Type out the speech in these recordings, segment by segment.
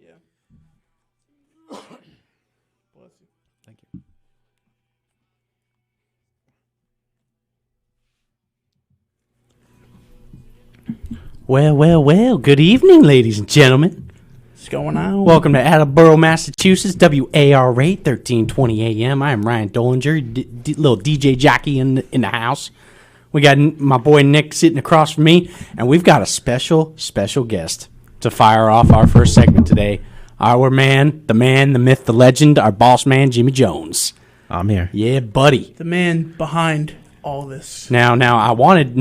Yeah. Bless you. Thank you. Well. Good evening, ladies and gentlemen. What's going on? Welcome to Attleboro, Massachusetts, WARA 1320 AM. I am Ryan Dollinger, little DJ jockey in the house. We got my boy Nick sitting across from me, and we've got a special guest to fire off our first segment today. Our man, the myth, the legend, our boss man, Jimmy Jones. I'm here. Yeah, buddy. The man behind all this. Now, I wanted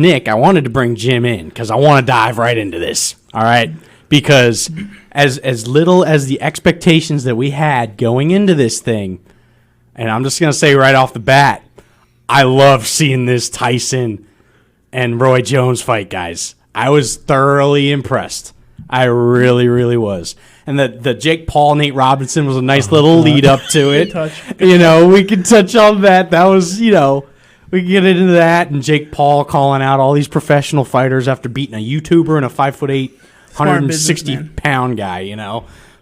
to bring Jim in because I want to dive right into this. All right, because as little as the expectations that we had going into this thing, and I'm just gonna say right off the bat, I love seeing this Tyson and Roy Jones fight, guys. I was thoroughly impressed. I really was. And the Jake Paul, Nate Robinson was a nice little lead up to it. touch. We can touch on that. That was, we can get into that. And Jake Paul calling out all these professional fighters after beating a YouTuber and a 5'8", 160-pound guy,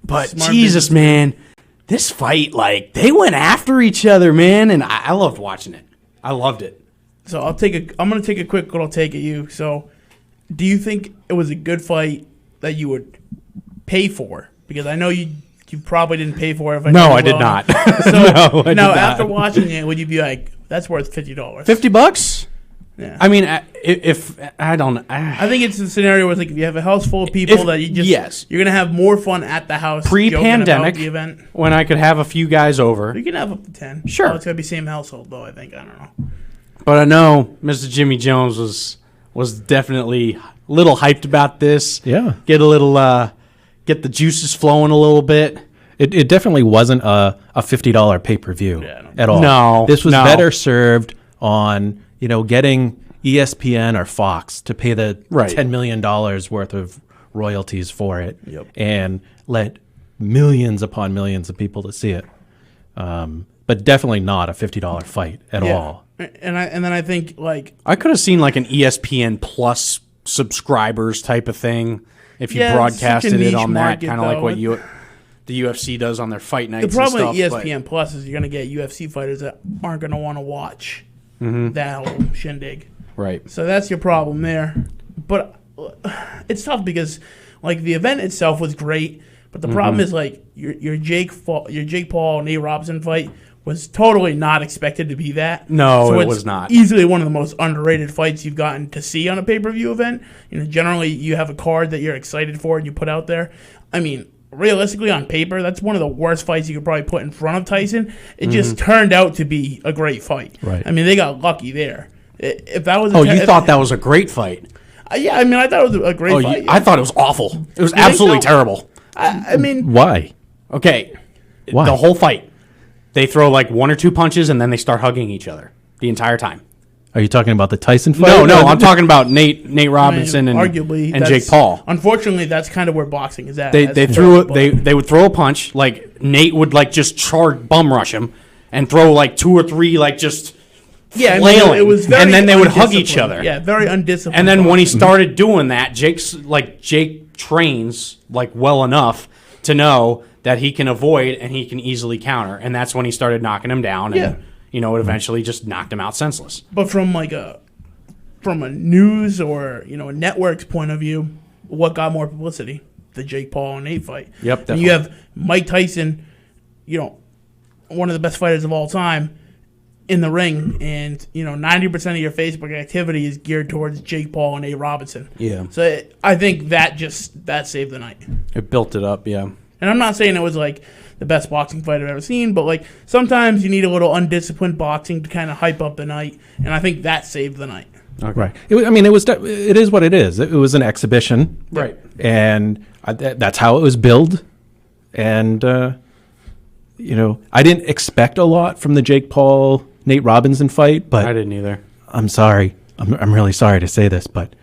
But Smart Jesus, business, man, this fight, they went after each other, man. And I loved watching it. I loved it. So I'm going to take a quick little take at you. So do you think it was a good fight that you would pay for? Because I know you probably didn't pay for it. No, I did not. So I did after not. watching it, would you be like, that's worth $50? $50? Yeah. I mean, if I don't, I think it's a scenario where if you have a house full of people that you're gonna have more fun at the house pre-pandemic, the event. when I could have a few guys over. You can have up to 10. Sure. Oh, it's gonna be same household though. I think I don't know. But I know Mr. Jimmy Jones was definitely a little hyped about this. Yeah. Get the juices flowing a little bit. It definitely wasn't a $50 pay-per-view at all. No, This was no. better served on, getting ESPN or Fox to pay the $10 million worth of royalties for it. Yep. And let millions upon millions of people to see it. But definitely not a $50 fight at all. And then I think I could have seen an ESPN Plus subscribers type of thing if you broadcasted it on that, kind of like what the UFC does on their fight nights. the problem and stuff, with ESPN Plus is you're gonna get UFC fighters that aren't gonna want to watch that whole shindig. Right. So that's your problem there. But it's tough because the event itself was great, but the problem is your Jake Paul Nate Robinson fight was totally not expected to be that. No, so it it's was not. Easily one of the most underrated fights you've gotten to see on a pay-per-view event. Generally you have a card that you're excited for and you put out there. I mean, realistically on paper, that's one of the worst fights you could probably put in front of Tyson. It just turned out to be a great fight. Right. I mean, they got lucky there. If that was You thought that was a great fight? yeah, I mean, I thought it was a great fight. I thought it was awful. It was think absolutely so? terrible. I mean, Why? Okay. Why? The whole fight. They throw one or two punches and then they start hugging each other the entire time. Are you talking about the Tyson fight? No, I'm talking about Nate Robinson and arguably and that's- Jake Paul. Unfortunately, that's kind of where boxing is at. They That's threw tough, but- they would throw a punch, Nate would just bum rush him and throw two or three just yeah, flailing, it was very and then they would hug each undisciplined. other. Yeah, very undisciplined. And then when he boxing. started doing that, Jake trains well enough to know that he can avoid and he can easily counter, and that's when he started knocking him down. Yeah. And it eventually just knocked him out senseless. But from a news or a network's point of view, what got more publicity? The Jake Paul and Nate fight. Yep, And you have Mike Tyson, one of the best fighters of all time, in the ring, and 90% of your Facebook activity is geared towards Jake Paul and Nate Robinson. Yeah. So I think that saved the night. It built it up, yeah. And I'm not saying it was the best boxing fight I've ever seen, but sometimes you need a little undisciplined boxing to kind of hype up the night, and I think that saved the night. Okay. Right. It is what it is. It was an exhibition. Right. And that's how it was billed. And, I didn't expect a lot from the Jake Paul, Nate Robinson fight, but I didn't either. I'm sorry. I'm really sorry to say this, but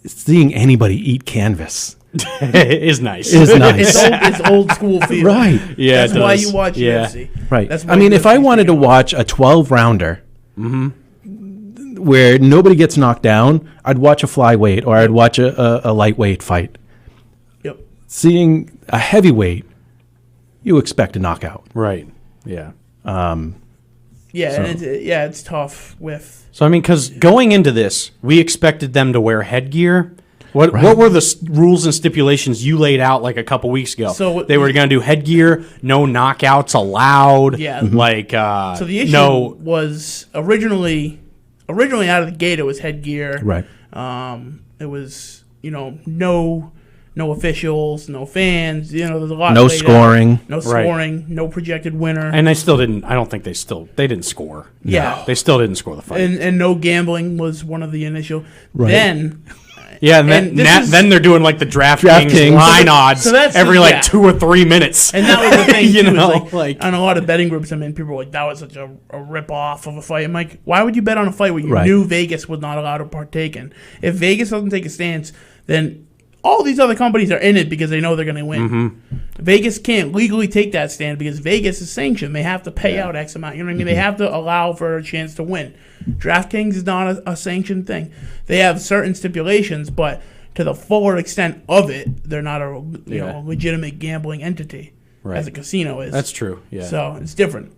seeing anybody eat canvas is nice. is nice. It's old school feel. Right. Yeah, That's it why does. you watch Yeah. UFC. Right. That's I mean, if I UFC wanted to thinking. watch a 12-rounder where nobody gets knocked down, I'd watch a flyweight or I'd watch a lightweight fight. Yep. Seeing a heavyweight you expect a knockout. Right. Yeah. Yeah, and it's tough with. So I mean, because going into this, we expected them to wear headgear. What were the rules and stipulations you laid out like a couple weeks ago? So they were going to do headgear, no knockouts allowed. Yeah. Like So the issue was originally out of the gate it was headgear. Right. It was no officials, no fans. There's a lot. No laid out. scoring. No scoring. No projected winner. And they still didn't. I don't think they didn't score. Yeah. They still didn't score the fight. and no gambling was one of the initial. Right. Then. Yeah, and And then they're doing like the DraftKings. DraftKings line odds So that's every yeah. 2 or 3 minutes. And that was the thing, You too, know, is like- on a lot of betting groups, people were like, that was such a rip-off of a fight. I'm like, why would you bet on a fight where you Right. knew Vegas was not allowed to partake in? If Vegas doesn't take a stance, then all these other companies are in it because they know they're going to win. Mm-hmm. Vegas can't legally take that stand because Vegas is sanctioned. They have to pay out X amount. You know what I mean? They have to allow for a chance to win. DraftKings is not a sanctioned thing. They have certain stipulations, but to the fuller extent of it, they're not a legitimate gambling entity as a casino is. That's true. Yeah. So it's different.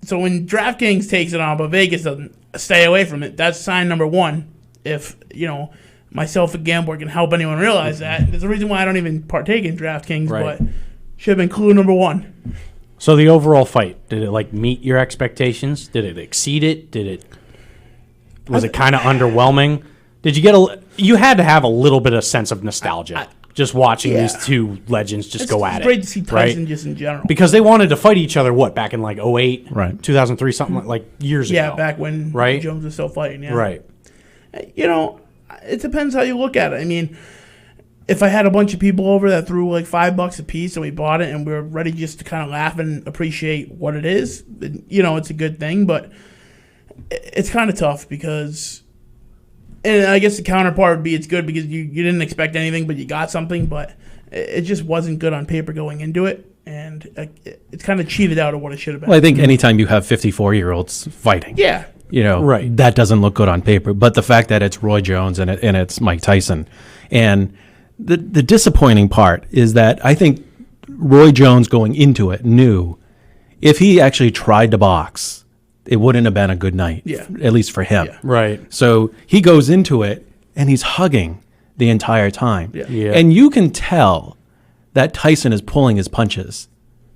So when DraftKings takes it on, but Vegas doesn't, stay away from it. That's sign number one. If myself, a gambler, can help anyone realize that. There's a reason why I don't even partake in DraftKings, Right. but should have been clue number one. So the overall fight, did it meet your expectations? Did it exceed it? Was it kind of underwhelming? Did you get you had to have a little bit of sense of nostalgia just watching these two legends just go at it. It's great to see Tyson right? just in general. Because they wanted to fight each other, back in like 08, Right. 2003, something like years ago. Yeah, back when Right? Jones was still fighting. Yeah. Right. It depends how you look at it. I mean, if I had a bunch of people over that threw like $5 a piece and we bought it and we were ready just to kind of laugh and appreciate what it is, then, it's a good thing. But it's kind of tough because, and I guess the counterpart would be it's good because you didn't expect anything, but you got something. But it just wasn't good on paper going into it. And it's kind of cheated out of what it should have been. Well, I think anytime you have 54-year-olds fighting, Yeah. Right. that doesn't look good on paper. But the fact that it's Roy Jones and it's Mike Tyson, and the disappointing part is that I think Roy Jones going into it knew if he actually tried to box, it wouldn't have been a good night, Yeah. at least for him. Yeah. Right. So he goes into it and he's hugging the entire time. Yeah. Yeah. And you can tell that Tyson is pulling his punches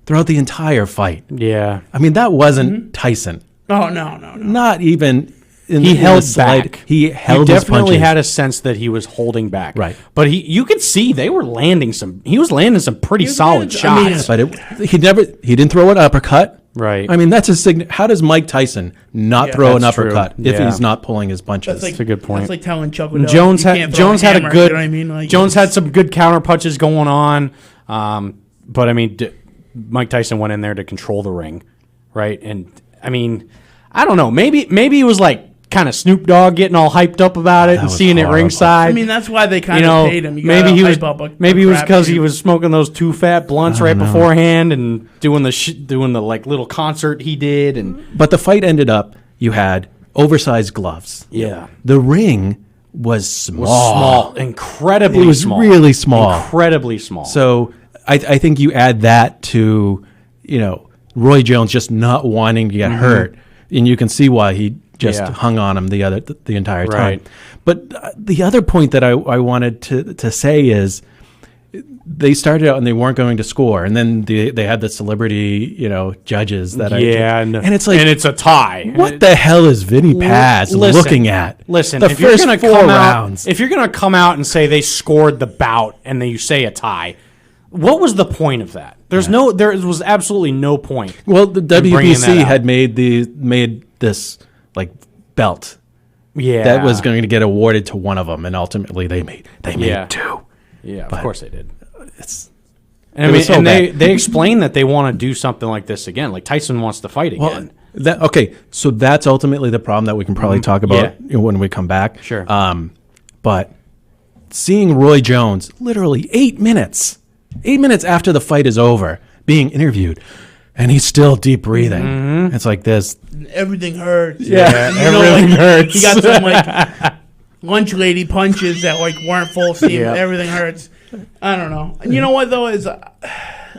throughout the entire fight. Yeah. I mean, that wasn't Tyson. Oh, no. Not even in He in held the slight- back. He held He his definitely punches. had a sense that he was holding back. Right. But you could see they were landing he was landing some pretty solid landing- shots. I mean, But he didn't throw an uppercut. Right. I mean, that's a how does Mike Tyson not Yeah, throw an that's true. uppercut if Yeah. he's not pulling his punches? That's a good point. That's like telling Chuck Liddell, Jones you can't had throw Jones had a hammer, good. You know what I mean? Like, Jones had some good counter punches going on, but I mean, Mike Tyson went in there to control the ring, right? And I mean, I don't know. Maybe it was like kind of Snoop Dogg getting all hyped up about it and was seeing it horrible. ringside. I mean, that's why they kind of paid him. You maybe gotta he was hype up a maybe it was crap because he shoot. was smoking those 2 fat blunts right beforehand and doing the like little concert he did and But the fight ended up. You had oversized gloves. yeah. The ring was small. Was small, incredibly It was small. really small. Incredibly small. So I think you add that to, Roy Jones just not wanting to get hurt, and you can see why he just Yeah. hung on him the entire time. Right. But the other point that I wanted to say is they started out and they weren't going to score, and then they had the celebrity judges that and it's like, and it's a tie. what the hell is Vinny Paz Listen, looking at? Listen, the if you're first gonna 4 come rounds. out, if you're gonna come out and say they scored the bout and then you say a tie, what was the point of that? There was absolutely no point. Well, the bringing that WBC out. had made this like belt Yeah, that was going to get awarded to one of them, and ultimately they made Yeah. 2. Yeah, of but course they did. It's And I it mean, was so and bad. they explained that they want to do something like this again. Like Tyson wants to fight again. okay. So that's ultimately the problem that we can probably talk about when we come back. Sure. But seeing Roy Jones literally 8 minutes after the fight is over, being interviewed, and he's still deep breathing. It's like this. everything hurts. Yeah, And, everything hurts. He got some like lunch lady punches that like weren't full steam. Yeah. Everything hurts. I don't know. And you know what though is,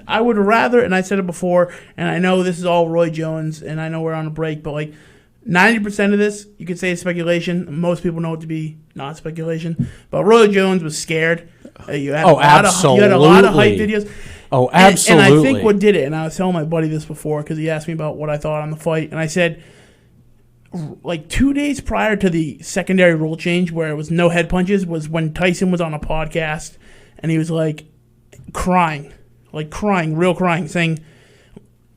I would rather, and I said it before, and I know this is all Roy Jones, and I know we're on a break, but like 90% of this, you could say is speculation. Most people know it to be not speculation. But Roy Jones was scared. You had absolutely. You had a lot of hype videos. Oh, absolutely. And I think what did it, and I was telling my buddy this before because he asked me about what I thought on the fight, and I said, like 2 days prior to the secondary rule change where it was no head punches was when Tyson was on a podcast, and he was like crying, real crying, saying,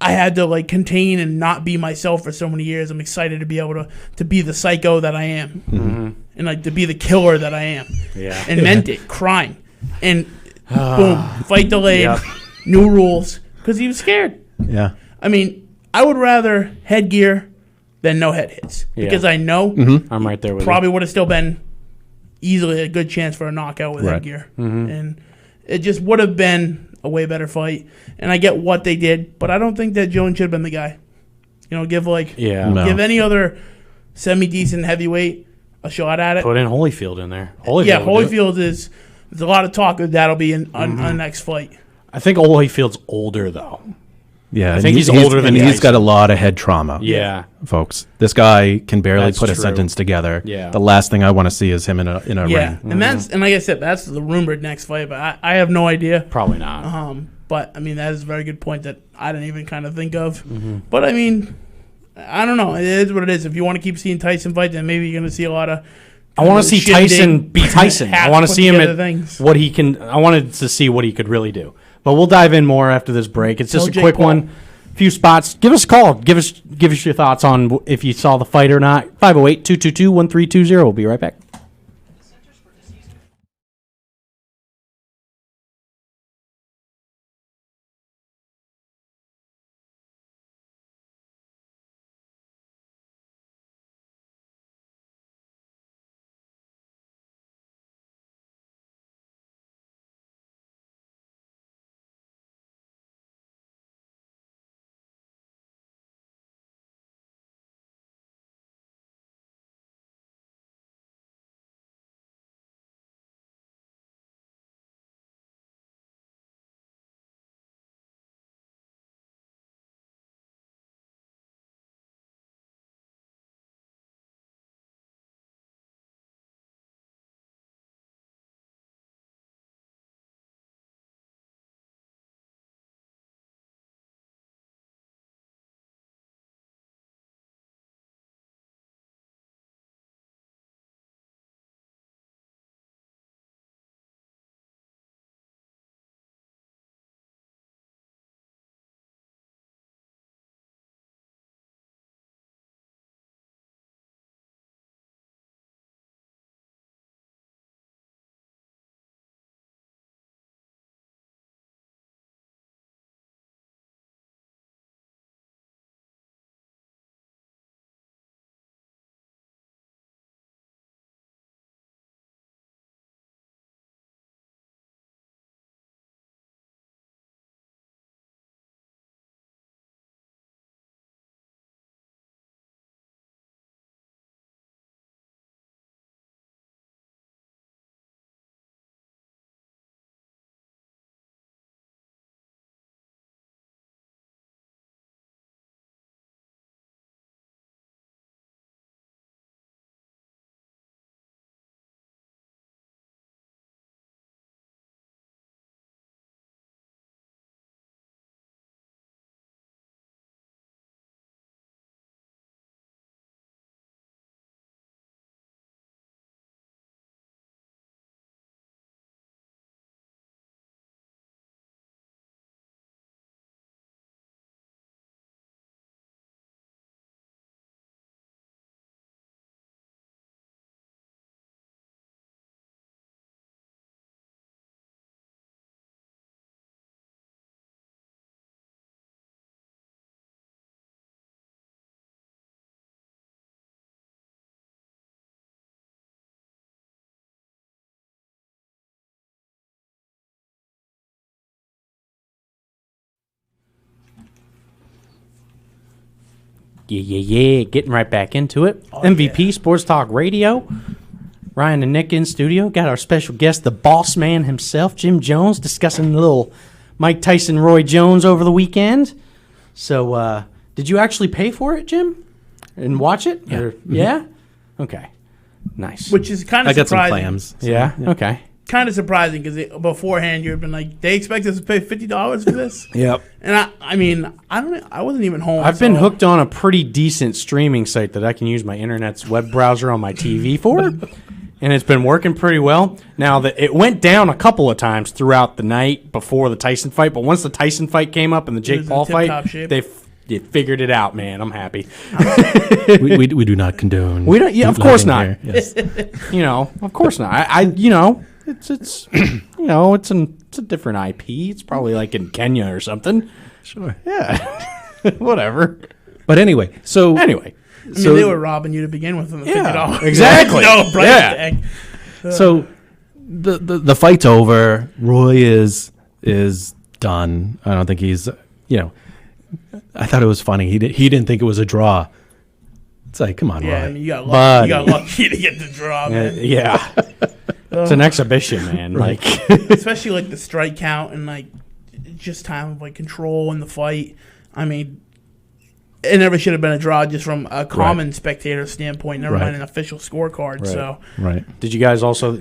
I had to like contain and not be myself for so many years. I'm excited to be able to be the psycho that I am, and like to be the killer that I am. Yeah, and meant it, crying, and boom, fight delayed, new rules because he was scared. Yeah. I mean, I would rather headgear than no head hits because I know I'm right there with probably would have still been easily a good chance for a knockout with headgear, and it just would have been a way better fight. And I get what they did, but I don't think that Jones should have been the guy. You know, give give any other semi-decent heavyweight a shot at it. Put in Holyfield in there. Holyfield is. There's a lot of talk that that'll be on next fight. I think Holyfield's older though. Yeah, I think he's older than he's Tyson. got a lot of head trauma. Yeah, folks, this guy can barely That's put a true. sentence together. Yeah. The last thing I want to see is him in a Yeah, ring. and and like I said, that's the rumored next fight, but I have no idea. probably not. But I mean, that is a very good point that I didn't even kind of think of. But I mean, I don't know. It is what it is. If you want to keep seeing Tyson fight, then maybe you're going to see a lot of. I want to see Tyson be Tyson. I want to see him at things. what he can. I wanted to see what he could really do. But we'll dive in more after this break. It's just Tell a Jake quick Paul. one. Few spots. Give us a call. Give us your thoughts on if you saw the fight or not. 508-222-1320. We'll be right back. Yeah. Getting right back into it. MVP Sports Talk Radio. Ryan and Nick in studio. Got our special guest, the boss man himself, Jim Jones, discussing a little Mike Tyson, Roy Jones over the weekend. So, did you actually pay for it, Jim? And watch it? Yeah. Yeah? Okay. Nice. Which is kind I of got some surprising. clams. so, yeah? Okay. Kind of surprising because beforehand you've been like, they expect us to pay $50 for this, Yep. and I mean, I wasn't even home. I've been so- hooked on a pretty decent streaming site that I can use my internet's web browser on my TV for, and it's been working pretty well. Now that it went down a couple of times throughout the night before the Tyson fight, but once the Tyson fight came up and the was Jake in Paul tip-top fight, shape. they figured it out. Man, I'm happy. we do not condone. We don't- yeah, of course bootlegging not. here. Yes. You know, of course not. I you know, it's you know, it's a different IP. It's probably like in Kenya or something. Sure. Yeah, whatever. But anyway, so Anyway. I mean, so they were robbing you to begin with. On the Yeah, $50. exactly. No price Yeah. tag. So the fight's over. Roy is done. I don't think he's, I thought it was funny. He didn't think it was a draw. It's like, come on, Yeah, I Roy. mean, you got Buddy. lucky to get the draw, man. Yeah. It's an exhibition, man. Like, Especially like the strike count and like just time of like control in the fight. I mean, it never should have been a draw just from a common spectator standpoint, never Right. mind an official scorecard. Right. So, Right. did you guys also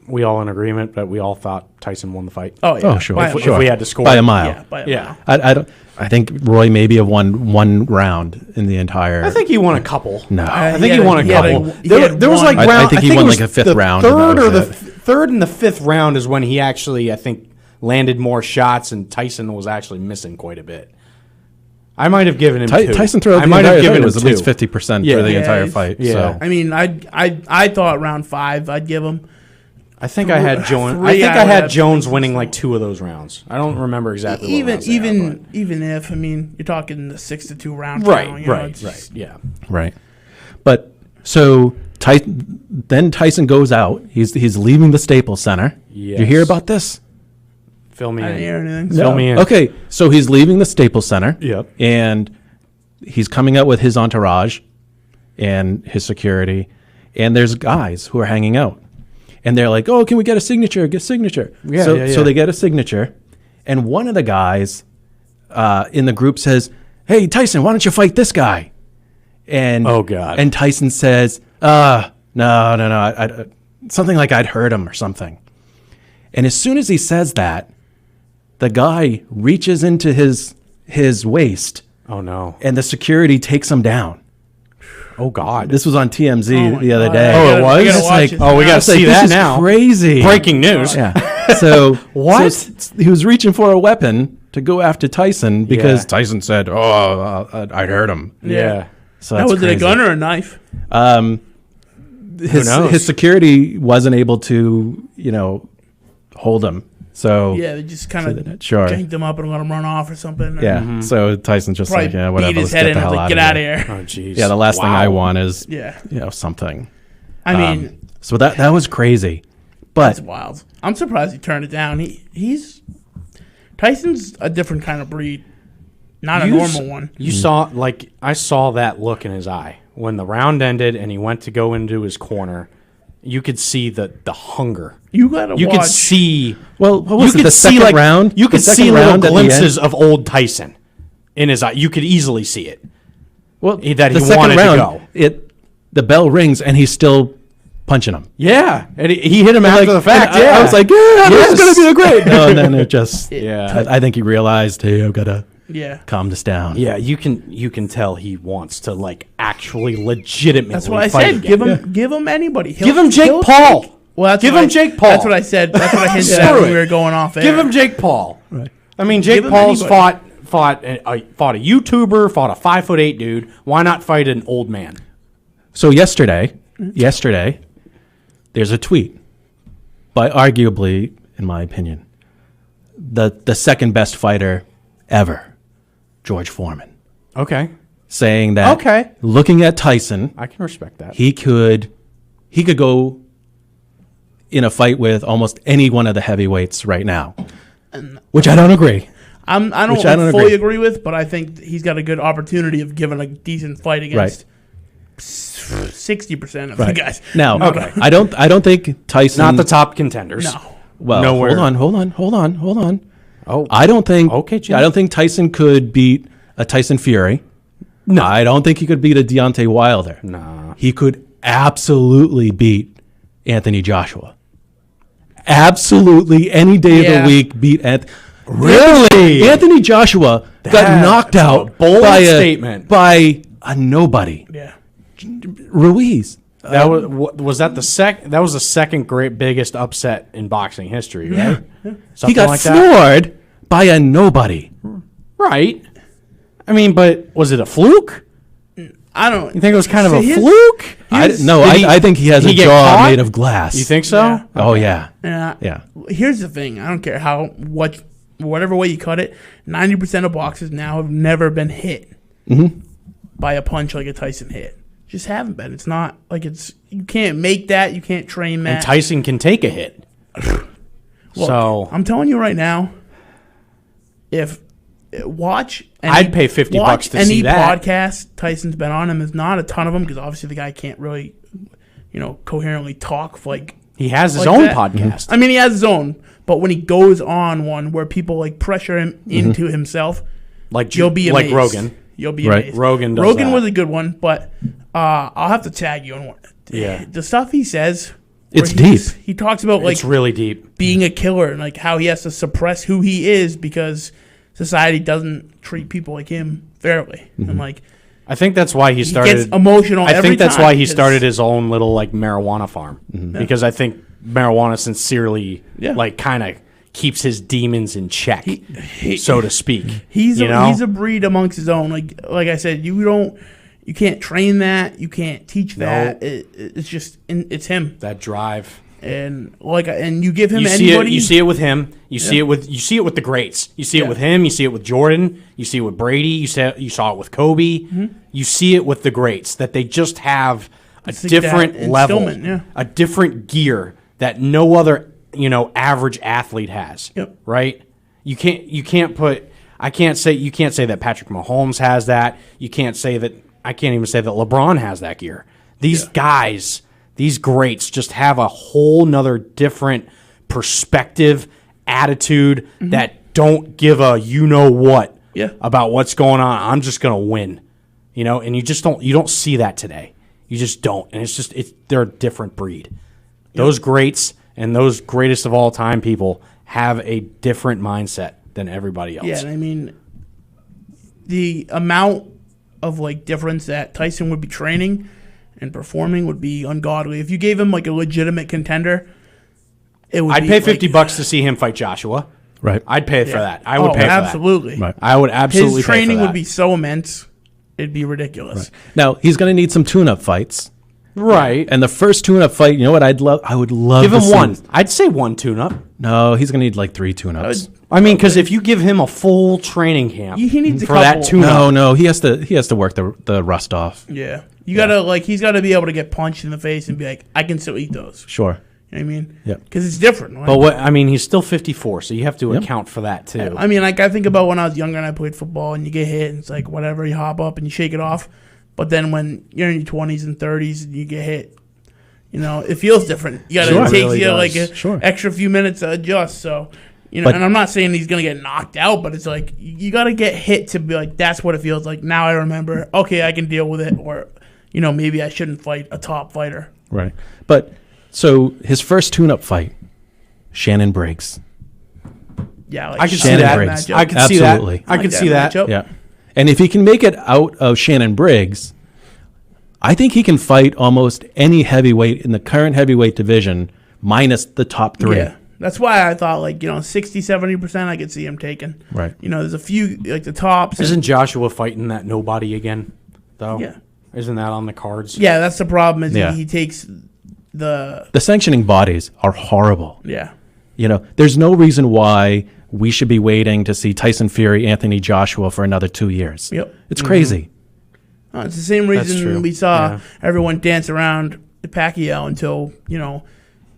we all in agreement that we all thought Tyson won the fight? oh yeah, Oh, sure. by a Sure. If mile. we had to score By a it. mile. Yeah, by a Yeah. mile. I think Roy maybe have won one round in the entire. I think he won a couple. No. I he think he had won a he had couple. he There, had there was one. like I round. think he it won was like a fifth the round and Third that or was the third and the fifth round is when he actually, I think, landed more shots, and Tyson was actually missing quite a bit. I might have given him two. Tyson throughout I the might entire have fight given him was at least two. 50% Yeah. for the Yeah, entire he's- fight. yeah. So I mean, I thought round 5 I'd give him. I think I had Jones. I Three think I out had of Jones three. winning like 2 of those rounds. I don't remember exactly. What Even rounds they are, even if, I mean, you're talking the 6-2 round. but- count, right, you know, right, it's right, just- yeah. right, but so then Tyson goes out. He's leaving the Staples Center. Did you hear Yes. about this? Fill me I didn't hear in. anything. Fill me in. Okay, so he's leaving the Staples Center. Yep. And he's coming out with his entourage and his security, and there's guys who are hanging out. And they're like, "Oh, can we get a signature? Get a signature." Yeah, so, yeah, yeah. so they get a signature, and one of the guys in the group says, "Hey, Tyson, why don't you fight this guy?" And Oh, God. And Tyson says, no, I something like I'd heard him or something. And as soon as he says that, the guy reaches into his waist, Oh no. and the security takes him down. Oh God. This was on TMZ Oh my the other God. day. Oh, it was? I gotta It's watch like, this oh, we now. got to It's like, see this that is now. crazy. Breaking news. Yeah. So What? so he was reaching for a weapon to go after Tyson because Yeah. Tyson said, "Oh, I'd heard him." Yeah. So Now, that's was it a crazy. gun or a knife? knows? His security wasn't able to, hold him. So Yeah, they just kind of sure. janked him up and let him run off or something. Yeah. So Tyson's just Probably like, yeah, whatever. beat his Let's head get in the and hell was like, out get of out of here. here. Oh jeez. Yeah, the last thing I Wow. want is, Yeah. something. I mean, So that was crazy. that's But wild. I'm surprised he turned it down. He's Tyson's a different kind of breed, not a You normal s- one. You saw I saw that look in his eye when the round ended and he went to go into his corner. You could see the hunger. You gotta You watch. could see. Well, what was you it, could the see second round? You The could second see little round at the end? glimpses of old Tyson in his eye. You could easily see it. well, that he the second wanted to round, go. the bell rings and he's still punching him. Yeah, and he hit him after the fact. and Yeah, I was like, yeah, this is Yes. gonna be great. No, and then it just, Yeah. I think he realized, hey, I've got to Yeah. calm this down. yeah. You can tell he wants to actually legitimately. That's what I fight said. again. Give him anybody. Give him Jake he'll Paul. take- Well, that's Give what him Jake Paul. That's what I said. That's what I hinted at Screw when it. we were going off air. Give him Jake Paul. Right. I mean, Jake Give him Paul's anybody. fought a YouTuber, fought a 5'8" dude. Why not fight an old man? So yesterday, there's a tweet by arguably, in my opinion, the second best fighter ever, George Foreman, Okay, saying that Okay. looking at Tyson, I can respect that. he could go in a fight with almost any one of the heavyweights right now, which I don't agree. I don't Which I don't fully agree. agree with, but I think he's got a good opportunity of giving a decent fight against 60% of the guys. Now, Okay. I don't think Tyson. Not the top contenders. No. Well, nowhere. hold on. Oh. I don't think. Okay, Jim. I don't think Tyson could beat a Tyson Fury. No. I don't think he could beat a Deontay Wilder. Nah. He could absolutely beat Anthony Joshua. Absolutely, any day of Yeah. the week, beat Anthony. Really? Anthony Joshua got That's knocked a out bold by statement. by a nobody. Yeah. Ruiz. That was that that was the second biggest upset in boxing history, right? Something He got like that. floored by a nobody. Right. I mean, but was it a fluke? I don't. You think it was kind of a his- fluke? I think he has did a he get jaw caught? made of glass. You think so? Yeah. Oh yeah. Yeah. Here's the thing. I don't care whatever way you cut it. 90% of boxers now have never been hit by a punch like a Tyson hit. Just haven't been. It's not like you can't make that. You can't train that. And Tyson can take a hit. Look, so I'm telling you right now, if watch, I'd pay $50 watch to see that. any podcast Tyson's been on. There's not a ton of them because obviously the guy can't really, coherently talk like. he has his like own that. podcast. I mean, he has his own, but when he goes on one where people like pressure him into himself, Like you'll be amazed. like Rogan. You'll be Right. amazed. Rogan does Rogan that. was a good one, but I'll have to tag you on one. Yeah. The stuff he says. It's where deep. He talks about like It's really deep. being a killer and like how he has to suppress who he is because society doesn't treat people like him fairly. And like I think that's why he he started. gets emotional. I every think that's time why he because- started his own little like marijuana farm because I think marijuana sincerely Yeah. like kind of keeps his demons in check, so to speak. He's you know? he's a breed amongst his own. Like I said, you can't train that. You can't teach that. It's just it's him. that drive. And you give him You see anybody. it. You see it with him. You see it with the greats. You see it Yeah. with him. You see it with Jordan. You see it with Brady. You saw it with Kobe. Mm-hmm. You see it with the greats that they just have a It's like different that level, instillment, yeah. a different gear that no other average athlete has. Yep. Right. You can't put. You can't say that Patrick Mahomes has that. You can't say that. I can't even say that LeBron has that gear. These guys. These greats just have a whole nother different perspective, attitude that don't give a what Yeah. about what's going on. I'm just gonna win, and you don't see that today. You just don't, and they're a different breed. Those greats and those greatest of all time people have a different mindset than everybody else. Yeah, and I mean, the amount of like difference that Tyson would be training and performing would be ungodly. If you gave him like a legitimate contender, it would. I'd be pay like, $50 to see him fight Joshua. Right. I'd pay for Yeah. that. I would pay for absolutely. Right. that. I would absolutely. His pay for training that. would be so immense, it'd be ridiculous. Now he's going to need some tune-up fights. right. And the first tune-up fight, you know what? I would love Give to him see- one. I'd say one tune-up. No, he's going to need like 3 tune-ups. I mean, because if you give him a full training camp He needs a for that couple. tune-up, No, he has to work the rust off. Yeah, you gotta he's got to be able to get punched in the face and be like, I can still eat those. Sure. You know what I mean? Yeah. Because it's different. Right? but I mean, he's still 54, so you have to account for that too. I mean, like I think about when I was younger and I played football, and you get hit, and it's like whatever, you hop up and you shake it off. But then when you're in your 20s and 30s and you get hit, it feels different. You gotta Sure. it takes It really you does. like a Sure. extra few minutes to adjust. So But- and I'm not saying he's gonna get knocked out, but it's like you gotta get hit to be like that's what it feels like. Now I remember. Okay, I can deal with it, or maybe I shouldn't fight a top fighter. Right. But so his first tune-up fight, Shannon Briggs. Yeah, like I could see Shannon that. Briggs. I could see Absolutely. that. I like could that see that. matchup. Yeah. And if he can make it out of Shannon Briggs, I think he can fight almost any heavyweight in the current heavyweight division minus the top 3. Yeah. That's why I thought 60-70% I could see him taking. Right. There's a few like the tops. Isn't Joshua fighting that nobody again, though? Yeah. Isn't that on the cards? Yeah, that's the problem. Is Yeah. he takes the The sanctioning bodies are horrible. yeah. There's no reason why we should be waiting to see Tyson Fury, Anthony Joshua for another 2 years. Yep. It's crazy. It's the same That's reason true. we saw Yeah. everyone dance around Pacquiao until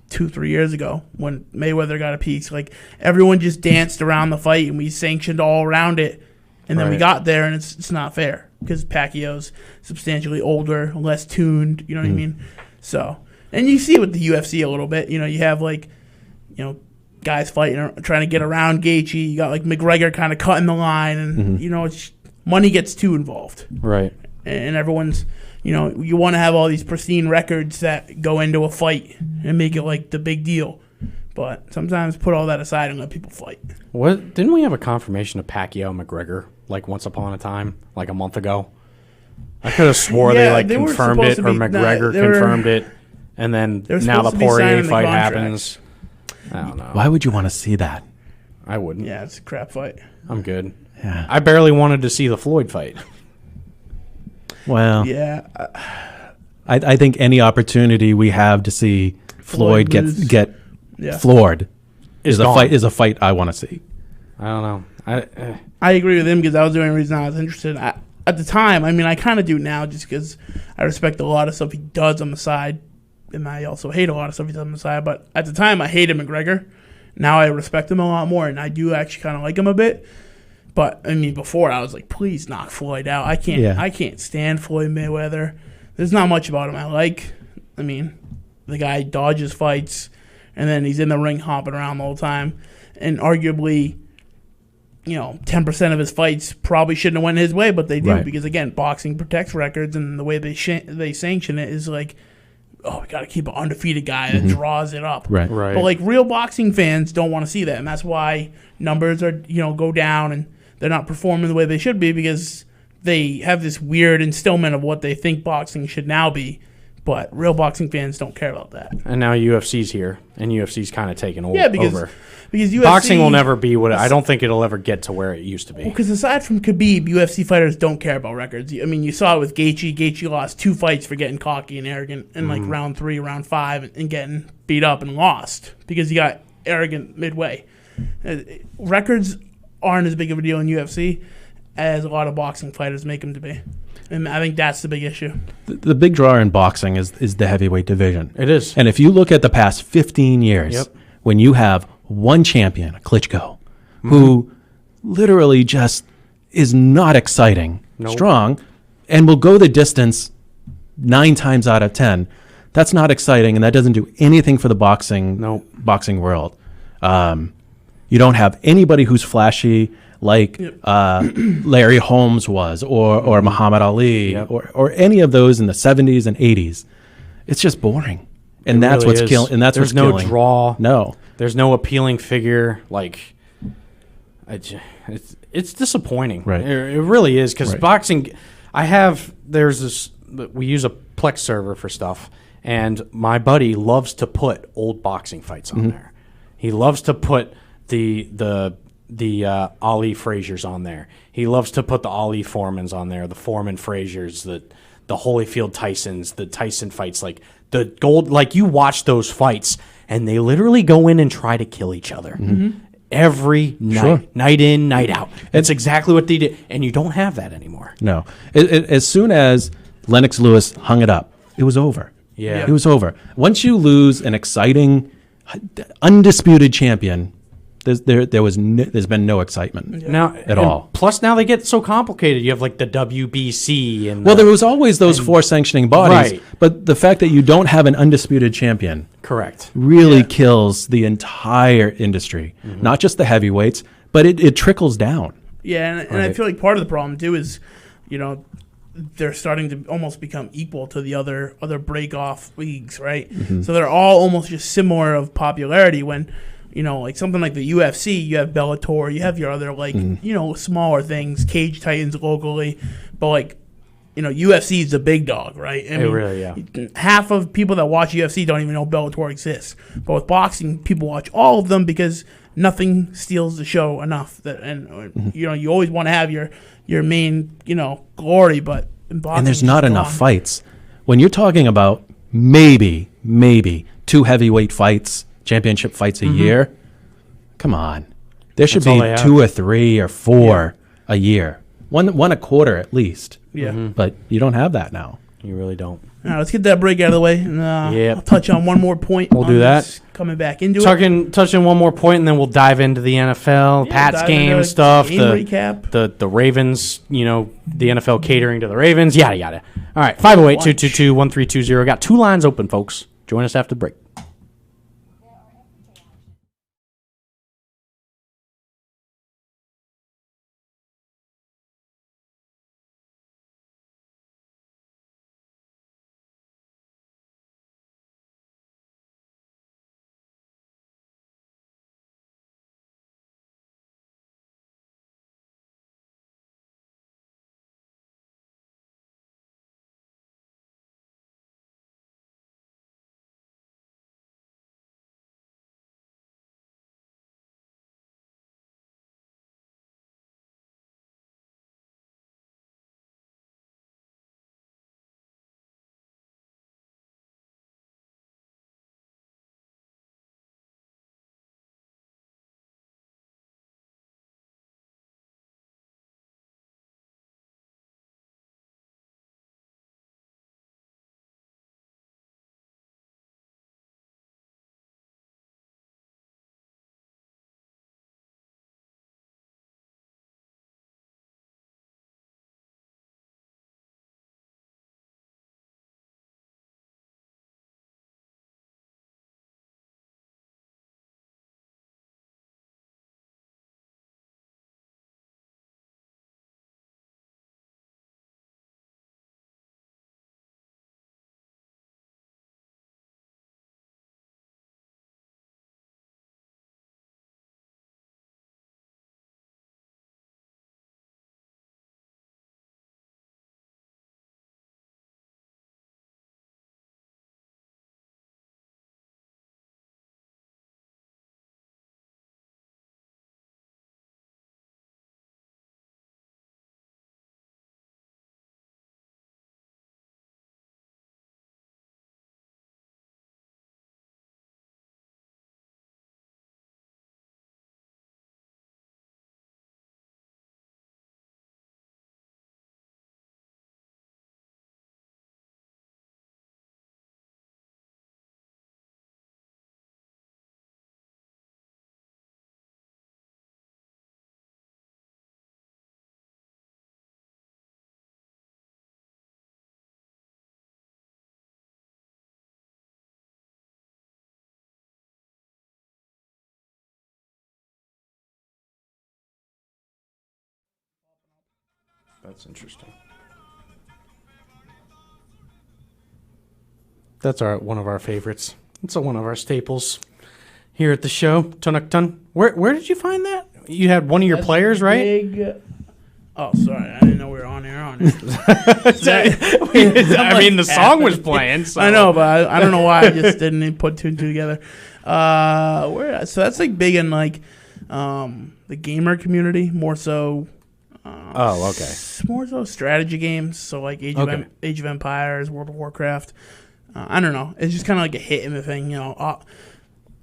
2-3 years ago when Mayweather got a piece. Like everyone just danced around the fight and we sanctioned all around it, and then we Right. got there and it's not fair because Pacquiao's substantially older, less tuned. You know what I mean? So and you see it with the UFC a little bit. You have guys fighting, trying to get around Gaethje. You got like McGregor kind of cutting the line, and it's money gets too involved, Right. and everyone's. You want to have all these pristine records that go into a fight and make it like the big deal. But sometimes put all that aside and let people fight. What didn't we have a confirmation of Pacquiao McGregor like once upon a time, like a month ago? I could have swore Yeah, they were confirmed supposed it to or be- McGregor they were- confirmed it, and then they were now the supposed to be Poirier signing the fight contract. happens. I don't know. Why would you want to see that? I wouldn't. Yeah, it's a crap fight. I'm good. Yeah. I barely wanted to see the Floyd fight. Well, Yeah, I think any opportunity we have to see Floyd lose. get yeah. floored is a gone. fight I want to see. I don't know. I agree with him because that was the only reason I was interested. At the time, I mean, I kind of do now just because I respect a lot of stuff he does on the side, and I also hate a lot of stuff he does on the side. But at the time, I hated McGregor. Now I respect him a lot more, and I do actually kind of like him a bit. But I mean, before I was like, please knock Floyd out. I can't stand Floyd Mayweather. There's not much about him I like. I mean, the guy dodges fights, and then he's in the ring hopping around the whole time. And arguably, 10% of his fights probably shouldn't have went his way, but they do Right. because, again, boxing protects records, and the way they sanction it is like, we got to keep an undefeated guy that draws it up. Right. Right. But, like, real boxing fans don't want to see that, and that's why numbers are, go down, and they're not performing the way they should be because they have this weird instillment of what they think boxing should now be. But real boxing fans don't care about that. And now UFC's here, and UFC's kind of taking over. Yeah, because UFC, Boxing will never be what I don't think it'll ever get to where it used to be. Because aside from Khabib, UFC fighters don't care about records. I mean, you saw it with Gaethje. Gaethje lost 2 fights for getting cocky and arrogant in like round 3, round 5, and getting beat up and lost because he got arrogant midway. Records aren't as big of a deal in UFC as a lot of boxing fighters make them to be. And I think that's the big issue. The big draw in boxing is the heavyweight division. It is. And if you look at the past 15 years, Yep. when you have one champion, Klitschko, who literally just is not exciting, Nope. strong, and will go the distance 9 times out of 10, that's not exciting, and that doesn't do anything for the boxing world. You don't have anybody who's flashy like Larry Holmes was, or Muhammad Ali, Yep. or any of those in the 70s and 80s. It's just boring, and that's really what's is. killing. And that's There's what's no killing. draw. No, There's no appealing figure. Like, it's disappointing. Right. It really is because Right. boxing. There's this. We use a Plex server for stuff, and my buddy loves to put old boxing fights on there. He loves to put the Ali Fraziers on there. He loves to put the Ali Foremans on there, the Foreman Fraziers, the Holyfield Tysons, the Tyson fights, like the gold. Like you watch those fights, and they literally go in and try to kill each other every night, Sure. night in, night out. That's exactly what they did, and you don't have that anymore. no. As soon as Lennox Lewis hung it up, it was over. Yeah. It was over. Once you lose an exciting, undisputed champion, there's been no excitement Now at all. Plus, now they get so complicated. You have like the WBC and Well, there was always those 4 sanctioning bodies, Right. but the fact that you don't have an undisputed champion correct. really kills the entire industry, not just the heavyweights, but it trickles down. Yeah, and I Right. feel like part of the problem too is, they're starting to almost become equal to the other break off leagues, right? So they're all almost just similar of popularity. When like something like the UFC, you have Bellator, you have your other like smaller things, Cage Titans locally, but like UFC is the big dog, right? I mean, really, yeah. Half of people that watch UFC don't even know Bellator exists, but with boxing, people watch all of them because nothing steals the show enough. You always want to have your main glory, but in boxing, And there's it's not just enough gone. fights. When you're talking about maybe 2 heavyweight fights, championship fights a year, come on. There should That's all be they have. 2 or 3 or 4 a year. One a quarter at least. Yeah. But you don't have that now. You really don't. All right, let's get that break out of the way, and Yep. I'll touch on one more point. We'll do on that. this coming back into it. Touching one more point, and then we'll dive into the NFL, Yeah, Pat's dive game into stuff, game the recap. the Ravens, the NFL catering to the Ravens, yada yada. All right, 508-222-1320. Got 2 lines open, folks. Join us after the break. That's interesting. That's one of our favorites. It's one of our staples here at the show. Tunuk. Where did you find that? You had one of your players, right? Oh, sorry. I didn't know we were on air. I mean, the song was playing. So. I know, but I don't know why I just didn't put two and two together. So that's like big in like the gamer community, more so. Okay. More so strategy games. So like Age of Empires, World of Warcraft. I don't know. It's just kind of like a hit in the thing, you know.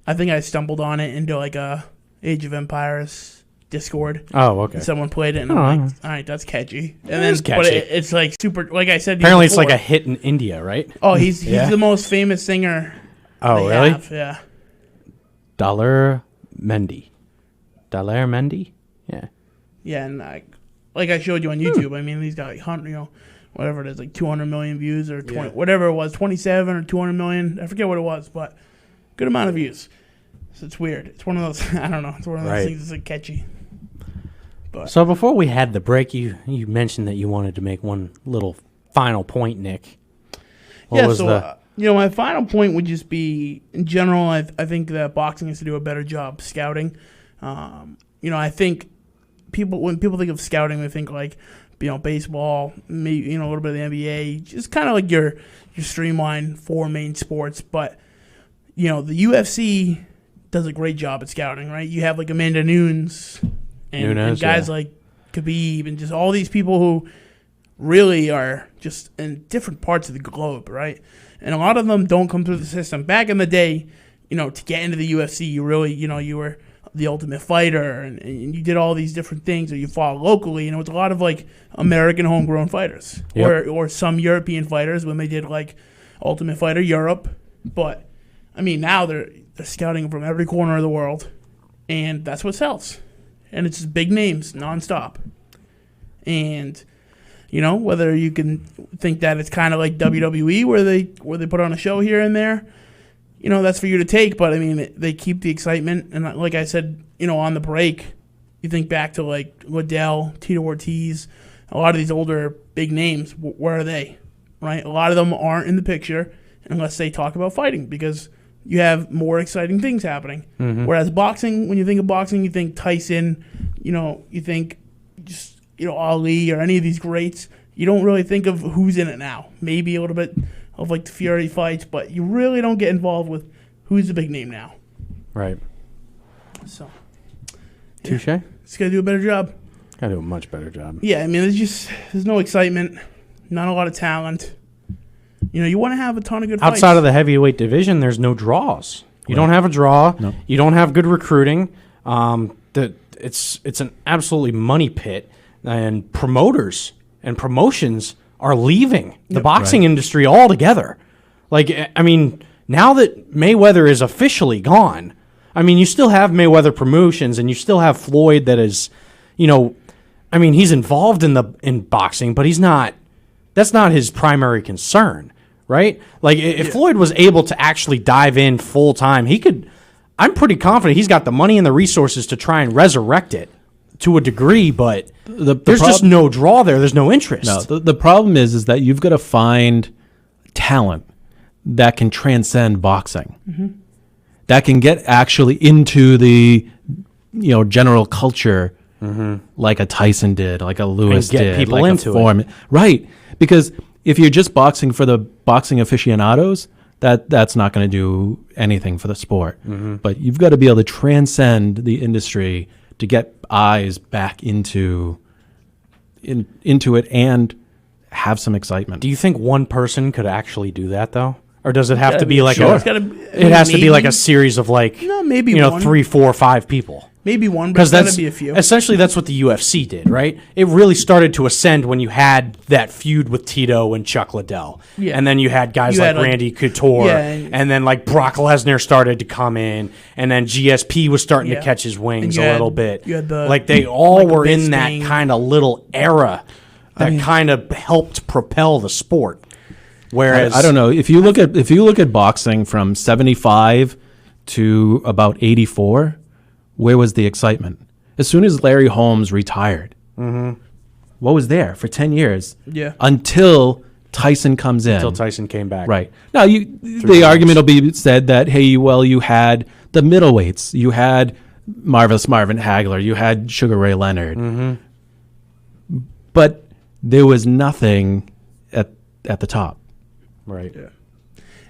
I think I stumbled on it into like a Age of Empires Discord. Oh, okay. And someone played it, and I'm like, all right, that's catchy. And then, is catchy. But it's like super. Like I said, apparently it's like a hit in India, right? Oh, he's the most famous singer. Oh, really? Yeah. Daler Mendy. Yeah. Yeah, and like I showed you on YouTube. I mean, he's got like 100, you know, whatever it is, like 200 million views or 20, whatever it was, 27 or 200 million. I forget what it was, but good amount of views. So it's weird. It's one of those. I don't know. It's one of those things that's like catchy. But so before we had the break, you mentioned that you wanted to make one little final point, Nick. What was you know, my final point would just be, in general, I think that boxing has to do a better job scouting. You know, I think when people think of scouting, they think like, you know, baseball, maybe, you know, a little bit of the NBA, just kind of like your streamlined four main sports. But, you know, the UFC does a great job at scouting, right? You have like Amanda Nunes and guys like Khabib and just all these people who really are just in different parts of the globe, right? And a lot of them don't come through the system. Back in the day, you know, to get into the UFC, you really, you know, you were the Ultimate Fighter and you did all these different things, or you fought locally, and it was a lot of like American homegrown fighters, or some European fighters when they did like Ultimate Fighter Europe. But I mean, now they're scouting from every corner of the world, and that's what sells. And it's just big names nonstop. And you know, whether you can think that it's kind of like WWE where they put on a show here and there, you know, that's for you to take. But I mean, they keep the excitement. And like I said, you know, on the break, you think back to like Liddell, Tito Ortiz, a lot of these older big names. Where are they? Right? A lot of them aren't in the picture unless they talk about fighting, because you have more exciting things happening. Mm-hmm. Whereas boxing, when you think of boxing, you think Tyson, you know, you think just, you know, Ali or any of these greats. You don't really think of who's in it now. Maybe a little bit of like the Fury fights, but you really don't get involved with who's the big name now. Right. So, touche. It's got to do a better job. Got to do a much better job. Yeah, I mean, there's no excitement, not a lot of talent. You know, you want to have a ton of good fights. Outside of the heavyweight division, there's no draws. You don't have a draw. No. You don't have good recruiting. It's an absolutely money pit. And promoters and promotions are leaving the boxing industry altogether. Like, I mean, now that Mayweather is officially gone, I mean, you still have Mayweather Promotions and you still have Floyd that is, you know, I mean, he's involved in boxing, but that's not his primary concern, right? Like, if Floyd was able to actually dive in full time, I'm pretty confident he's got the money and the resources to try and resurrect it to a degree, but there's just no draw there. There's no interest. No, the problem is that you've got to find talent that can transcend boxing, that can get actually into the, you know, general culture, like a Tyson did, like a Lewis and get did, people like into a Foreman. Right, because if you're just boxing for the boxing aficionados, that's not going to do anything for the sport. But you've got to be able to transcend the industry to get eyes back into it and have some excitement. Do you think one person could actually do that though, or does it have to be like it has to be like a series of like, maybe, you know, 3, 4, 5 people? Maybe one, but there's got to be a few. Essentially, that's what the UFC did, right? It really started to ascend when you had that feud with Tito and Chuck Liddell. Yeah. And then you had guys like Randy Couture, and then like Brock Lesnar started to come in, and then GSP was starting to catch his wings a little bit. You had like they all were in that kind of little era that kind of helped propel the sport. Whereas I don't know, if you look at boxing from 75 to about 84, where was the excitement? As soon as Larry Holmes retired, What was there for 10 years? Yeah. Until Tyson comes in. Until Tyson came back. Right. Now, the argument will be said that, hey, well, you had the middleweights. You had Marvelous Marvin Hagler. You had Sugar Ray Leonard. Mm-hmm. But there was nothing at the top. Right. Yeah.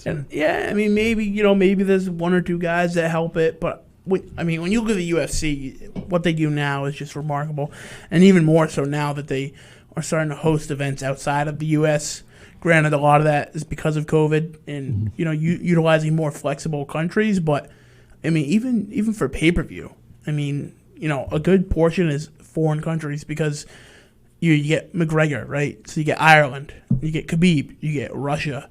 And I mean, maybe there's one or two guys that help it, but when you look at the UFC, what they do now is just remarkable, and even more so now that they are starting to host events outside of the U.S. Granted, a lot of that is because of COVID and utilizing more flexible countries, but I mean, even for pay-per-view, I mean, a good portion is foreign countries because you get McGregor, right? So you get Ireland, you get Khabib, you get Russia.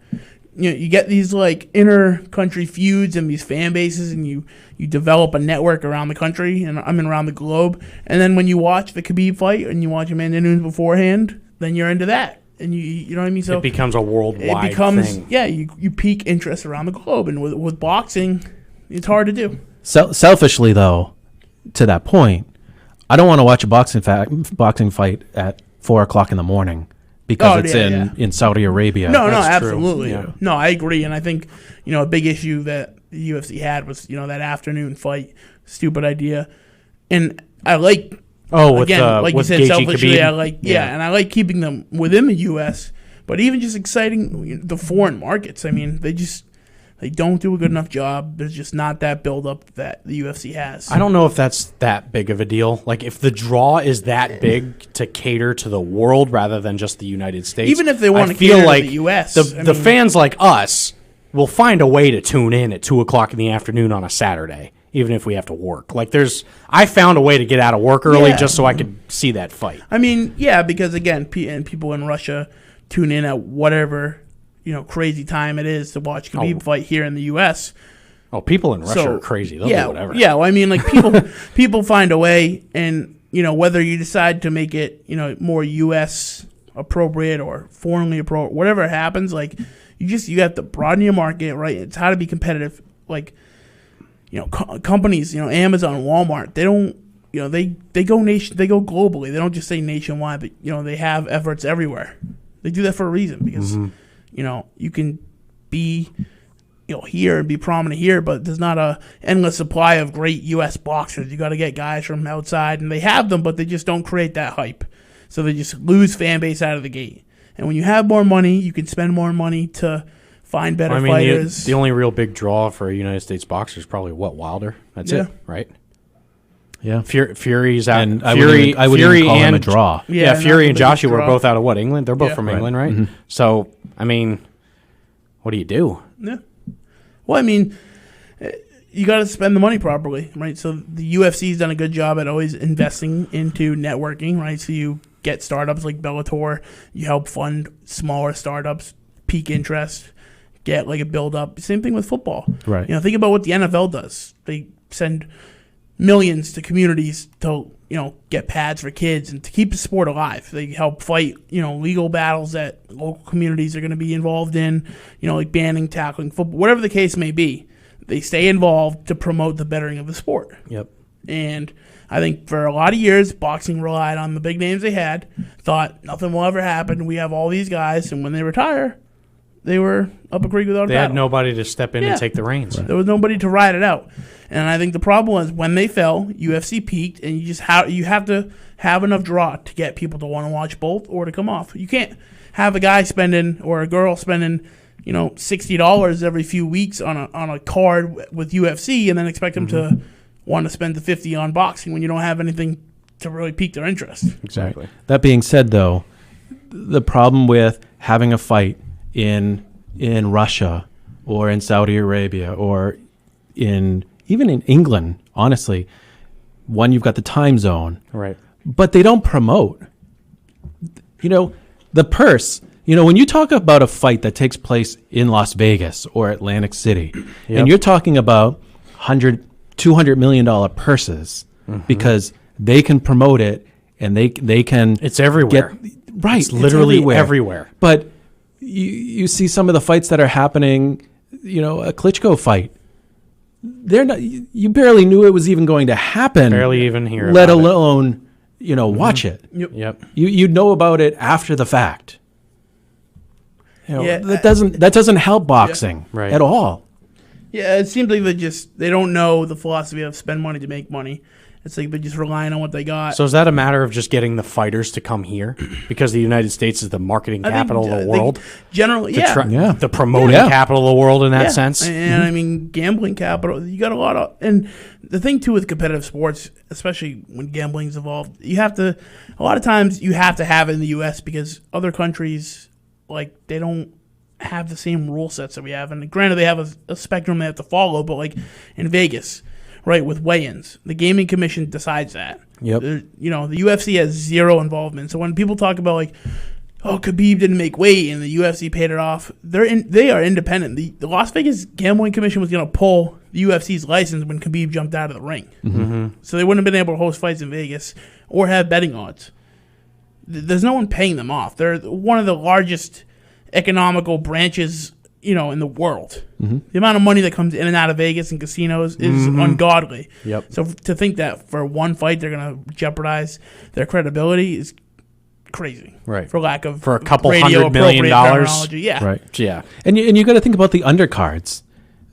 You get these like inter-country feuds and these fan bases, and you develop a network around the country and around the globe. And then when you watch the Khabib fight and you watch Amanda Nunes beforehand, then you're into that, and you know what I mean. So it becomes a worldwide thing. Yeah, you pique interest around the globe, and with boxing, it's hard to do. Selfishly, though, to that point, I don't want to watch a boxing fight at 4:00 in the morning. Because it's in Saudi Arabia. No, That's absolutely. true. Yeah. No, I agree. And I think, a big issue that the UFC had was, that afternoon fight. Stupid idea. And I like, with like you said, Gaethje selfishly, Khabib. and I like keeping them within the U.S., but even just exciting the foreign markets. I mean, they don't do a good enough job. There's just not that build-up that the UFC has. I don't know if that's that big of a deal. Like, if the draw is that big to cater to the world rather than just the United States. Even if they want to feel cater like to the U.S. The fans like us will find a way to tune in at 2:00 in the afternoon on a Saturday, even if we have to work. Like, I found a way to get out of work early just so I could see that fight. I mean, yeah, because, again, people in Russia tune in at whatever crazy time it is to watch Khabib fight here in the U.S. Oh, people in Russia are crazy. They'll do whatever. Yeah, well, I mean, like people find a way, and whether you decide to make it more U.S. appropriate or foreignly appropriate, whatever happens, like you have to broaden your market, right? It's how to be competitive. Like companies, Amazon, Walmart, they don't. They go globally. They don't just say nationwide, but they have efforts everywhere. They do that for a reason because. You can be, here and be prominent here, but there's not a endless supply of great U.S. boxers. You got to get guys from outside, and they have them, but they just don't create that hype. So they just lose fan base out of the gate. And when you have more money, you can spend more money to find better fighters. The only real big draw for a United States boxer is probably Wilder. That's it, right? Yeah, Fury's out, and I wouldn't even call him a draw. Yeah, Fury and Joshua were both out of England. They're both from England, right? Mm-hmm. So, I mean, what do you do? Yeah. Well, I mean, you got to spend the money properly, right? So the UFC's done a good job at always investing into networking, right? So you get startups like Bellator, you help fund smaller startups, peak interest, get like a build up. Same thing with football, right? Think about what the NFL does. They send millions to communities to get pads for kids and to keep the sport alive. They help fight legal battles that local communities are going to be involved in, like banning, tackling, football, whatever the case may be. They stay involved to promote the bettering of the sport. Yep. And I think for a lot of years, boxing relied on the big names they had, thought nothing will ever happen. We have all these guys, and when they retire, they were up a creek without a paddle. They had nobody to step in and take the reins. Right. There was nobody to ride it out. And I think the problem was when they fell, UFC peaked, and you have to have enough draw to get people to want to watch both or to come off. You can't have a guy spending or a girl spending $60 every few weeks on a card with UFC and then expect them to want to spend the $50 on boxing when you don't have anything to really pique their interest. Exactly. Right. That being said, though, the problem with having a fight in Russia or in Saudi Arabia or even in England, honestly, one, you've got the time zone. Right. But they don't promote. The purse, when you talk about a fight that takes place in Las Vegas or Atlantic City, and you're talking about $200 million purses because they can promote it and they can. It's everywhere. Right. It's literally everywhere. But you see some of the fights that are happening, a Klitschko fight. They're not. You barely knew it was even going to happen. Barely even hear. Let alone, watch it. Yep. You'd know about it after the fact. Yeah, that doesn't help boxing Right. at all. Yeah, it seems like they don't know the philosophy of spend money to make money. It's like they're just relying on what they got. So is that a matter of just getting the fighters to come here because the United States is the marketing capital of the world? Generally, yeah. The promoting capital of the world in that sense. And I mean, gambling capital, you got a lot of, and the thing too with competitive sports, especially when gambling's involved, a lot of times you have to have it in the U.S. because other countries, like, they don't have the same rule sets that we have. And granted, they have a spectrum they have to follow, but like in Vegas, right, with weigh-ins, the Gaming Commission decides that. Yep. The UFC has zero involvement. So when people talk about like, oh, Khabib didn't make weight and the UFC paid it off, they are independent. The Las Vegas Gambling Commission was going to pull the UFC's license when Khabib jumped out of the ring. Mm-hmm. So they wouldn't have been able to host fights in Vegas or have betting odds. There's no one paying them off. They're one of the largest economical branches, in the world. Mm-hmm. The amount of money that comes in and out of Vegas and casinos is ungodly. Yep. So to think that for one fight they're going to jeopardize their credibility is crazy. Right. For lack of For a couple radio $100 million. terminology. Yeah. Right. Yeah. And you got to think about the undercards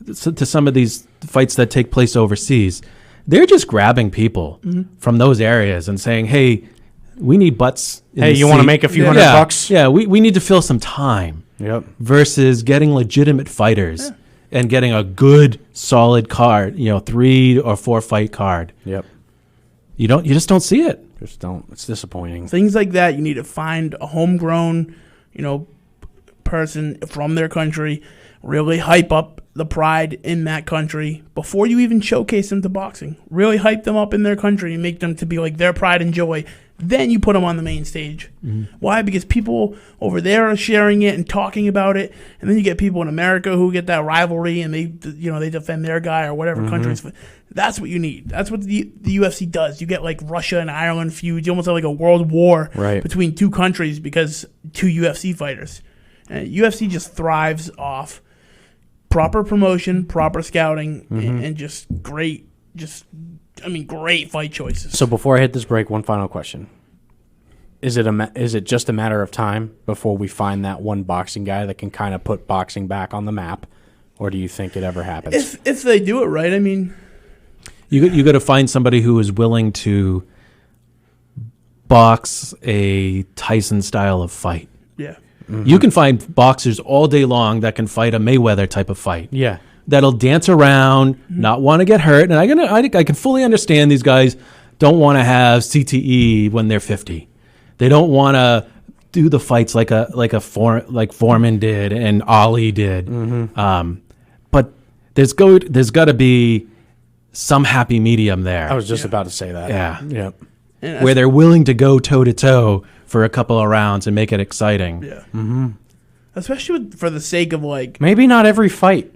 to some of these fights that take place overseas. They're just grabbing people from those areas and saying, hey, we need butts. Hey, you want to make a few $100 bucks? Yeah, we need to fill some time. Yep. Versus getting legitimate fighters and getting a good, solid card, 3 or 4 fight card. Yep. You just don't see it. Just don't. It's disappointing. Things like that, you need to find a homegrown, person from their country, really hype up the pride in that country before you even showcase them to boxing. Really hype them up in their country and make them to be like their pride and joy. Then you put them on the main stage. Mm-hmm. Why? Because people over there are sharing it and talking about it, and then you get people in America who get that rivalry and they defend their guy or whatever countries. That's what you need. That's what the UFC does. You get like Russia and Ireland feuds. You almost have like a world war between two countries because two UFC fighters. And UFC just thrives off proper promotion, proper scouting, and just great fight choices. So before I hit this break, one final question. Is it just a matter of time before we find that one boxing guy that can kind of put boxing back on the map? Or do you think it ever happens? If they do it right, I mean... You got to find somebody who is willing to box a Tyson style of fight. Yeah. Mm-hmm. You can find boxers all day long that can fight a Mayweather type of fight. Yeah. That'll dance around, not want to get hurt, and I can fully understand these guys don't want to have CTE when they're 50. They don't want to do the fights like Foreman did and Ali did. Mm-hmm. But there's got to be some happy medium there. I was just about to say that. Yeah. Yep. Where they're willing to go toe to toe for a couple of rounds and make it exciting. Yeah. Mm-hmm. Especially for the sake of like maybe not every fight.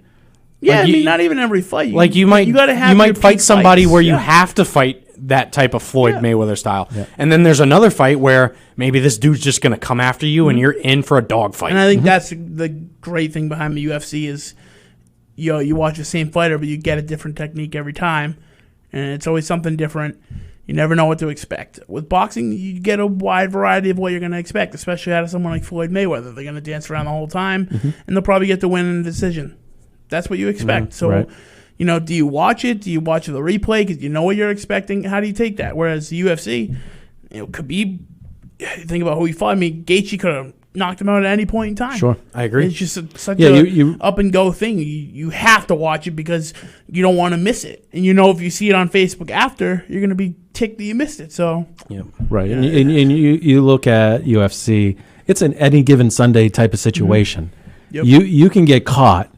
Yeah, not even every fight. You might fight somebody where you have to fight that type of Floyd Mayweather style. Yeah. And then there's another fight where maybe this dude's just going to come after you and you're in for a dog fight. And I think that's the great thing behind the UFC is you watch the same fighter, but you get a different technique every time. And it's always something different. You never know what to expect. With boxing, you get a wide variety of what you're going to expect, especially out of someone like Floyd Mayweather. They're going to dance around the whole time, and they'll probably get the win in a decision. That's what you expect. So, do you watch it? Do you watch the replay because you know what you're expecting? How do you take that? Whereas the UFC, Khabib, think about who he fought. I mean, Gaethje could have knocked him out at any point in time. Sure, I agree. It's just such a up and go thing. You have to watch it because you don't want to miss it. And if you see it on Facebook after, you're going to be ticked that you missed it. So right, and you look at UFC, it's an any given Sunday type of situation. Yep. You can get caught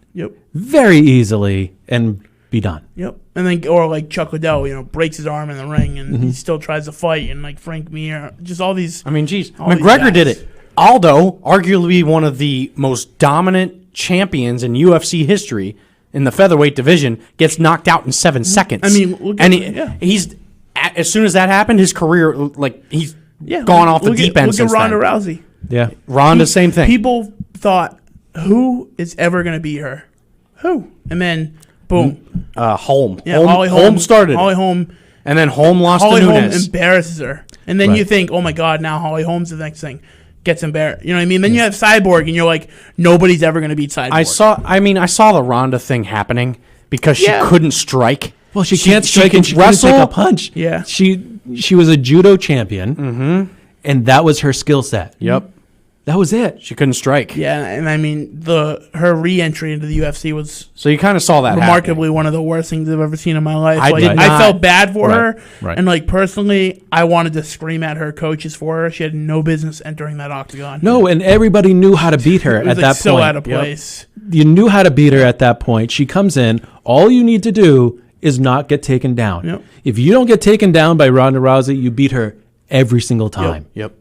very easily and be done. Yep. And then, or like Chuck Liddell, breaks his arm in the ring and he still tries to fight. And like Frank Mir, just all these. I mean, geez, McGregor did it. Aldo, arguably one of the most dominant champions in UFC history in the featherweight division, gets knocked out in 7 seconds. I mean, he's as soon as that happened, his career he's gone off the deep end. Look at Ronda Rousey. Yeah, Ronda, same thing. People thought, who is ever going to beat her? Who? And then, boom. Holm. Yeah, Holly Holm started. Holly Holm. And then Holm lost Holly to Holm Nunes. embarrasses her. And then Right. you think, oh my God, now Holly Holm's the next thing. Gets embarrassed. You know what I mean? Then you have Cyborg, and you're like, nobody's ever going to beat Cyborg. I saw the Ronda thing happening because she Yeah. couldn't strike. Well, she can't strike can and she couldn't take wrestle. a punch. Yeah. She was a judo champion, and that was her skill set. Yep. That was it. She couldn't strike. Yeah, and I mean, her re-entry into the UFC was So you kind of saw that remarkably one of the worst things I've ever seen in my life. I Like, did I not- felt bad for Right, her, right. and like personally, I wanted to scream at her coaches for her. She had no business entering that octagon. No, and everybody knew how to beat her it was at like that so point. out of place. You knew how to beat her at that point. She comes in. All you need to do is not get taken down. Yep. If you don't get taken down by Ronda Rousey, you beat her every single time. Yep.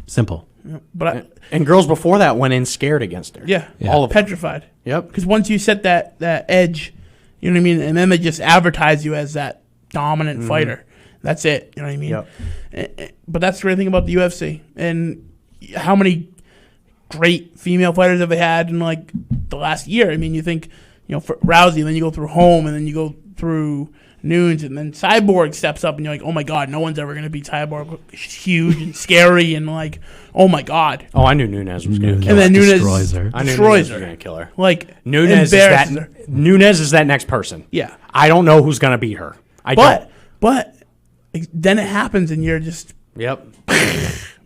Simple. But And girls before that went in scared against her. yeah, All of them. petrified. Yep. Because once you set that edge, you know what I mean, and then they just advertise you as that dominant fighter. That's it. You know what I mean? Yep. But that's the great thing about the UFC, and how many great female fighters have they had in like the last year? I mean, you think, you know, for Rousey, then you go through Holm, and then you go through Nunes, and then Cyborg steps up, and you're like, oh my God, no one's ever going to beat Cyborg. She's huge and scary, and like, oh my God. Oh, I knew Nunes was going to kill And her. then Nunes destroys her. I knew destroys Nunes was her. going to kill her. Like, Nunes embarrasses her. Nunes is that next person. Yeah. I don't know who's going to beat her. I don't. But then it happens, and you're just Yep.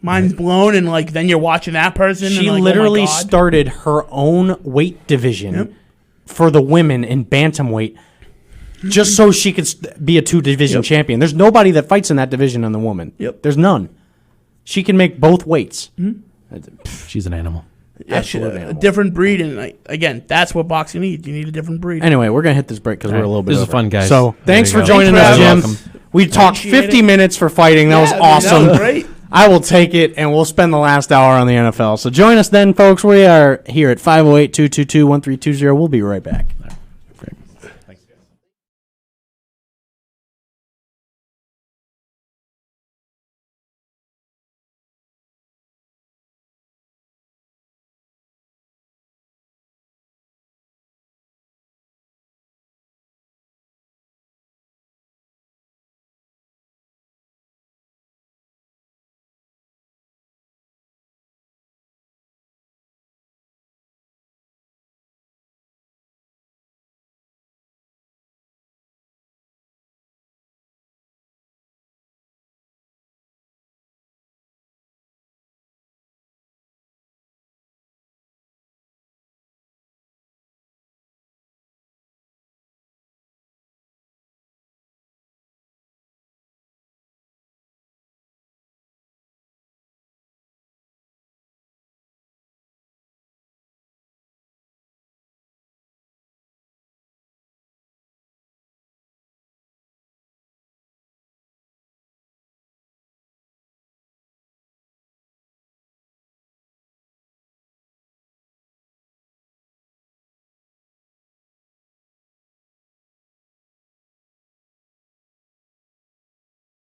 mind's blown, and like then you're watching that person. She and like, literally oh my God. started her own weight division for the women in bantamweight just so she could be a two-division champion. There's nobody that fights in that division on the woman. Yep. There's none. She can make both weights. She's an animal. Yeah, absolute a animal. different breed, and like again, that's what boxing needs. You need a different breed. Anyway, we're going to hit this break because we're a little bit This is over. fun, guys. So There thanks you for go. joining Thanks us, for Jim. having us. We talked Appreciate 50 it. minutes for fighting. That was Yeah, I mean, awesome. that was great. I will take it, and we'll spend the last hour on the NFL. So join us then, folks. We are here at 508-222-1320. We'll be right back.